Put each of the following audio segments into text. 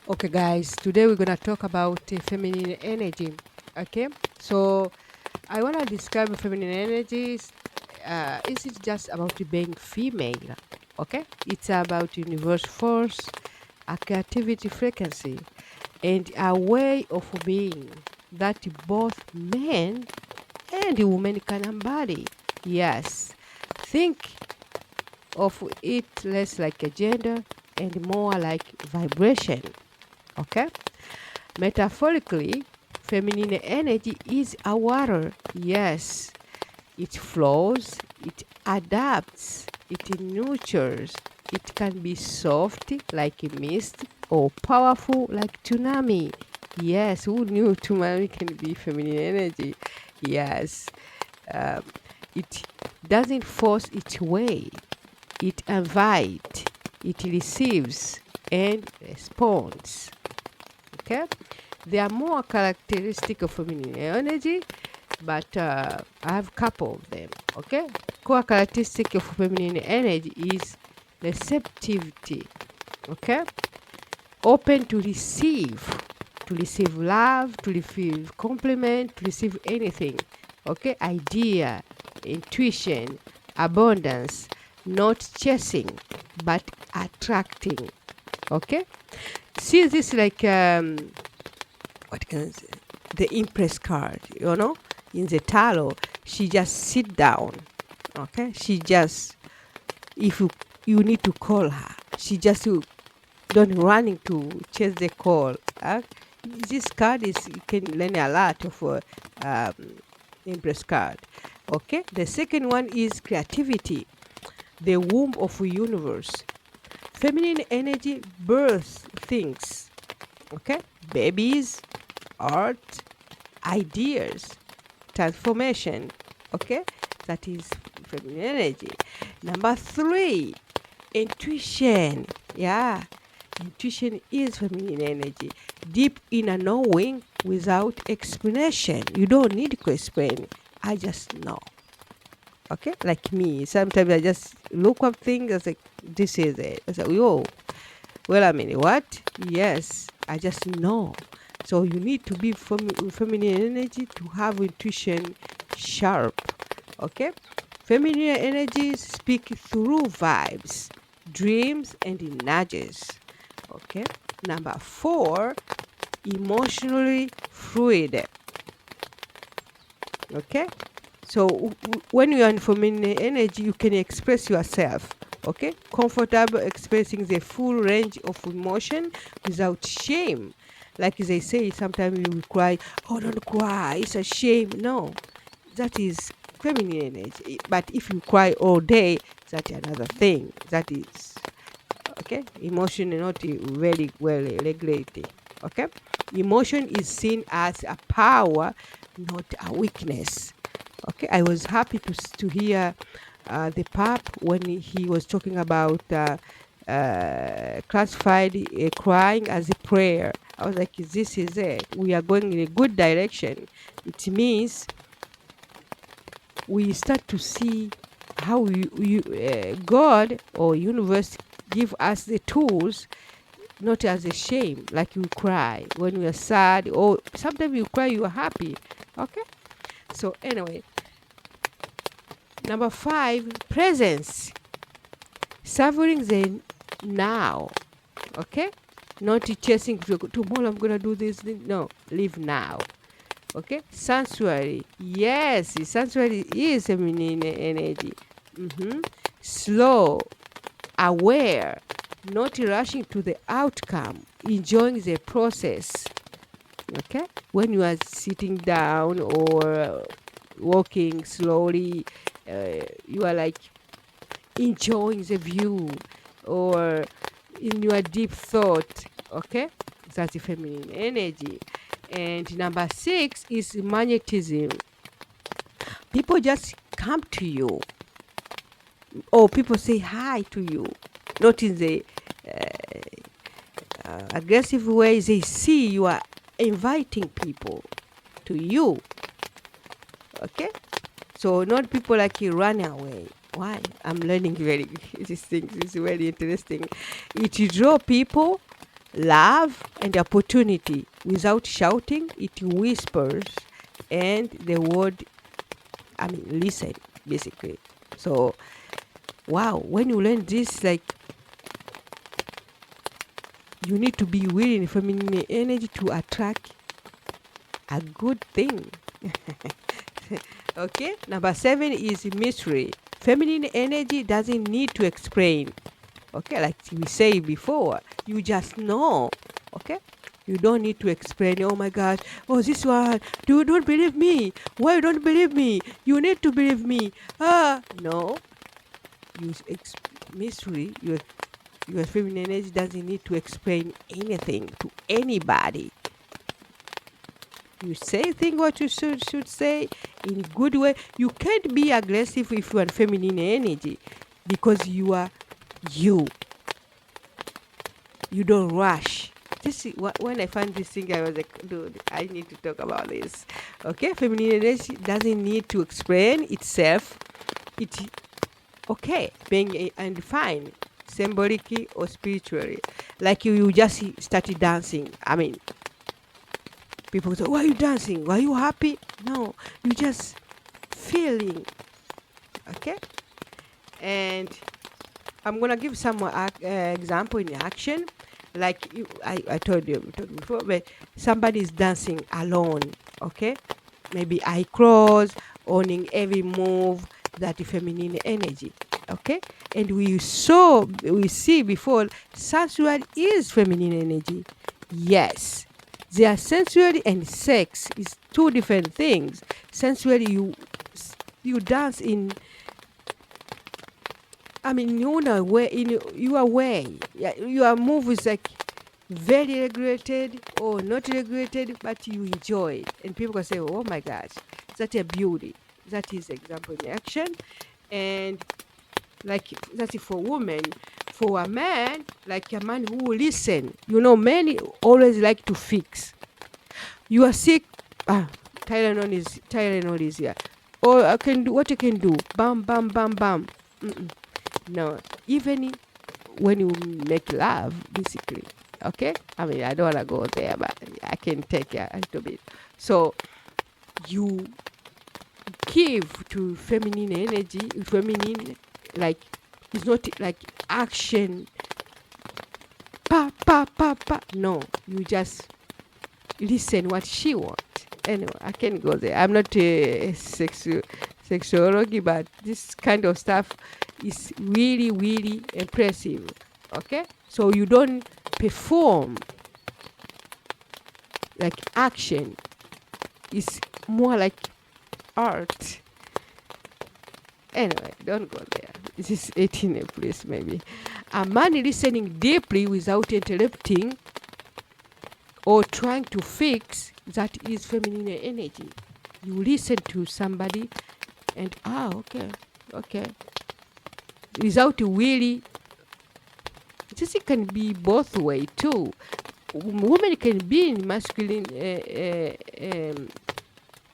Okay, guys, today we're going to talk about feminine energy. Okay, so I want to describe feminine energies. Isn't just about being female, okay? It's about universe force, a creativity frequency, and a way of being that both men and women can embody. Yes, think of it less like a gender and more like vibration, okay? Metaphorically, feminine energy is a water. Yes, it flows, it adapts, it nurtures. It can be soft like a mist or powerful like tsunami. Yes, who knew tsunami can be feminine energy? Yes, um, it doesn't force its way. It invites, it receives, and responds. Okay, there are more characteristic of feminine energy, but I have a couple of them. Okay, core characteristic of feminine energy is receptivity. Okay, open to receive love, to receive compliment, to receive anything. Okay, idea, intuition, abundance, not chasing but attracting. Okay, see this like what can I say? The Impress card, in the tarot, she just sit down. Okay, she just if you need to call her, she just don't running to chase the call. This card is you can learn a lot of um, Impress card. Okay, the second one is creativity, the womb of a universe. Feminine energy births things. Okay, babies, art, ideas, transformation. Okay, that is feminine energy. Number three, intuition. Yeah, intuition is feminine energy. Deep inner knowing without explanation. You don't need to explain. I just know. Okay, like me. Sometimes I just look up things. I was like, this is it. I said, yo, well, I mean, what? Yes, I just know. So you need to be feminine energy to have intuition sharp. Okay? Feminine energies speak through vibes, dreams, and nudges. Okay? Number four, emotionally fluid. Okay? So when you are in feminine energy, you can express yourself. Okay? Comfortable expressing the full range of emotion without shame. Like they say, sometimes you will cry, oh, don't cry, it's a shame. No, that is feminine energy. But if you cry all day, that's another thing. That is, okay? Emotion is not very well regulated. Okay? Emotion is seen as a power, not a weakness. Okay, I was happy to hear the Pap when he was talking about classified crying as a prayer. I was like, this is it. We are going in a good direction. It means we start to see how God or universe give us the tools, not as a shame, like you cry when you are sad, or sometimes you cry, you are happy. Okay, so anyway, number five, presence. Savoring the now. Okay? Not chasing tomorrow I'm gonna do this. No, live now. Okay? Sanctuary. Yes, sanctuary is feminine energy. Slow, aware, not rushing to the outcome, enjoying the process. Okay? When you are sitting down or walking slowly, you are like enjoying the view or in your deep thought. Okay, that's the feminine energy. And number six is magnetism. People just come to you, or people say hi to you, not in the aggressive way. They see you are inviting people to you. Okay, so not people like you run away. Why? I'm learning very these things. It's very interesting. It draw people love and opportunity. Without shouting, it whispers, and the word, listen, basically. So, wow, when you learn this, like, you need to be willing feminine energy to attract a good thing. Okay, number 7 is mystery. Feminine energy doesn't need to explain. Okay, like we say before, you just know. Okay, you don't need to explain. Oh my gosh, oh this one, you don't believe me? Why you don't believe me? You need to believe me. No, you mystery. Your feminine energy doesn't need to explain anything to anybody. You say things what you should say in a good way. You can't be aggressive if you are feminine energy, because you are you. You don't rush. This is when I found this thing, I was like, dude, I need to talk about this. Okay, feminine energy doesn't need to explain itself. It okay, being undefined, symbolically or spiritually. Like you just started dancing. People say, why are you dancing? Why are you happy? No, you just feeling. Okay? And I'm going to give some example in action. Like I told you before, but somebody is dancing alone. Okay? Maybe eye closed, owning every move, that feminine energy. Okay? And we see before, sensual is feminine energy. Yes. Their sensuality and sex is two different things. Sensually, you dance in your way, in your way. Your move is like very regulated or not regulated, but you enjoy it. And people can say, oh my gosh, that's a beauty. That is example in action. And like that's it for women. For a man, like a man who will listen. Men always like to fix. You are sick. Tylenol is here. Or I can do what you can do. Bam, bam, bam, bam. No, even when you make love, basically. Okay? I don't want to go there, but I can take a little bit. So, you give to feminine energy, feminine, like, it's not like action. Pa, pa, pa, pa. No, you just listen what she wants. Anyway, I can go there. I'm not a sexology, but this kind of stuff is really, really impressive. Okay? So you don't perform like action. It's more like art. Anyway, don't go there. This is 18 please, maybe. A man listening deeply without interrupting or trying to fix, that is feminine energy. You listen to somebody and, okay. Without really, this can be both way too. Women can be in masculine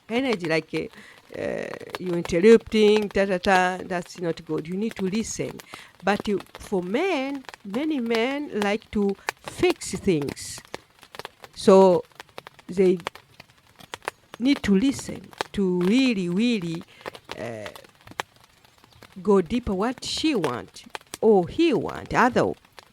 energy, like you interrupting, that's not good. You need to listen. But for men, many men like to fix things. So they need to listen to really, really go deeper what she wants or he wants.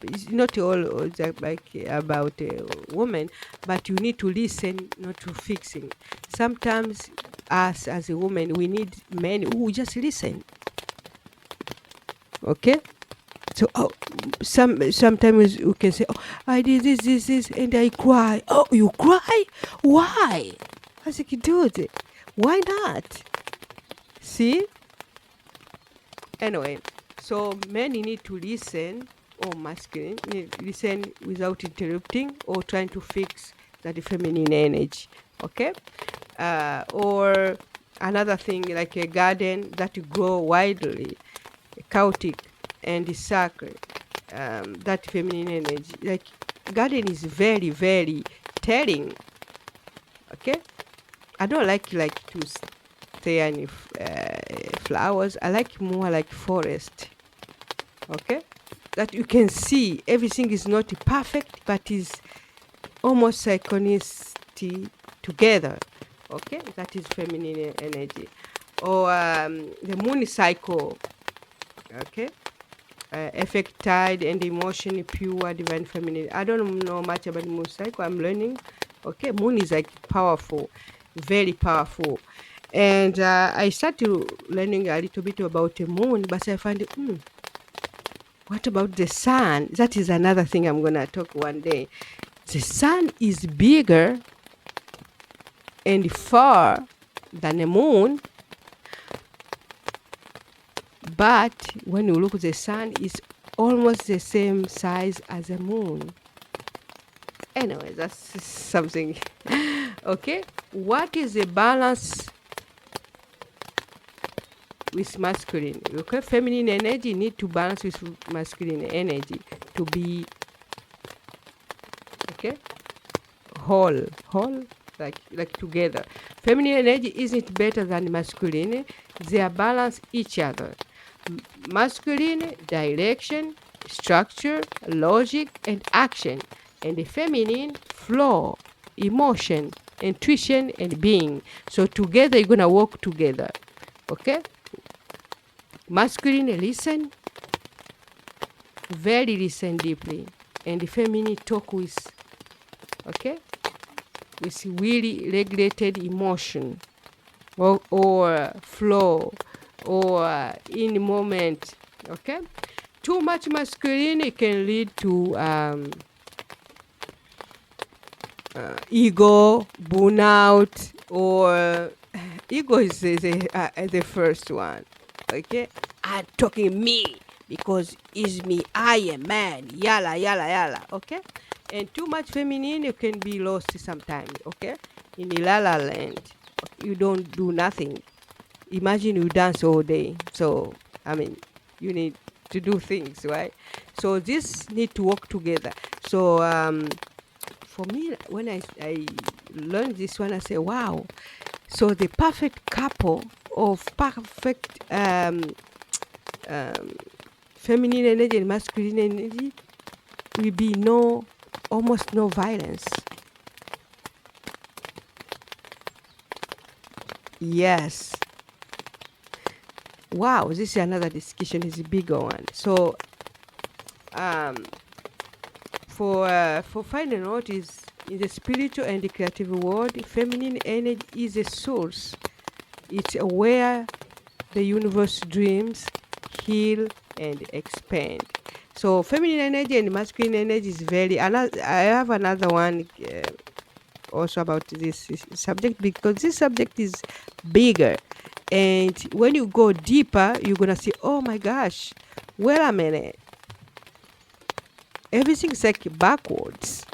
It's not all like about a woman, but you need to listen, not to fixing. Sometimes us as a woman, we need men who just listen. Okay? So sometimes you can say, oh, I did this, and I cry. Oh, you cry? Why? I was like, dude, why not? See? Anyway, so men need to listen, or masculine, listen without interrupting or trying to fix that feminine energy. Okay? Or another thing, like a garden that grow widely, chaotic and sacred, that feminine energy. Like garden is very, very telling. Okay? I don't like to stay any flowers. I like more like forest. Okay? that you can see everything is not perfect, but is almost synchronicity together. Okay, that is feminine energy. Or the moon cycle. Okay, effect tide and emotion pure divine feminine. I don't know much about moon cycle. I'm learning. Okay, moon is like powerful, very powerful. And I started learning a little bit about the moon, but I find what about the sun? That is another thing I'm gonna talk one day. The sun is bigger and far than the moon, but when you look at the sun, it's almost the same size as the moon. Anyway, that's something. Okay, what is the balance with masculine? Okay, feminine energy need to balance with masculine energy to be okay whole like together. Feminine energy isn't better than masculine. They are balance each other. Masculine direction, structure, logic, and action, and the feminine flow, emotion, intuition, and being. So together you're gonna work together. Okay? Masculine listen, very listen deeply, and the feminine talk with, okay, with really regulated emotion or flow or in moment. Okay, too much masculine can lead to ego burnout, or ego is the first one. Okay, I'm talking me because it's me, I am man, yalla yalla yalla. Okay, and too much feminine, you can be lost sometimes. Okay, in the la la land, you don't do nothing. Imagine you dance all day. So I mean, you need to do things, right? So this need to work together. So for me, when I learned this one, I say, wow. So the perfect couple of perfect um, feminine energy and masculine energy will be almost no violence. Yes. Wow, this is another discussion. Is a bigger one. So um, for final note is in the spiritual and the creative world, feminine energy is a source. It's where the universe dreams, heal, and expand. So feminine energy and masculine energy is very. I have another one also about this subject, because this subject is bigger, and when you go deeper, you're gonna see, oh my gosh, wait a minute, everything's like backwards.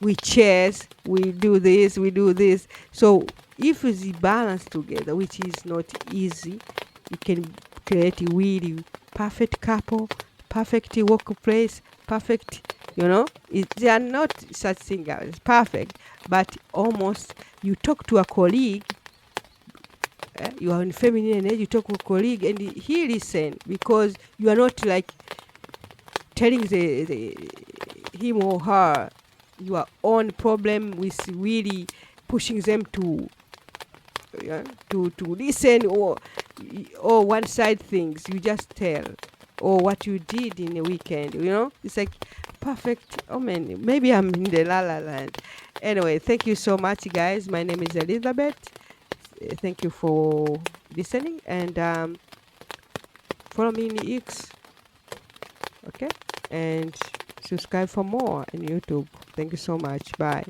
We chase, we do this, we do this. So if it's balanced together, which is not easy, you can create a really perfect couple, perfect workplace, perfect, they are not such thing as perfect, but almost. You talk to a colleague, you are in feminine energy, you talk to a colleague and he listen, because you are not like telling him or her your own problem, with really pushing them to listen, or one side things. You just tell, or what you did in the weekend. It's like perfect. Oh man, maybe I'm in the la la land. Anyway, thank you so much, guys. My name is Elizabeth. Thank you for listening, and follow me in X. Okay, and subscribe for more on YouTube. Thank you so much. Bye.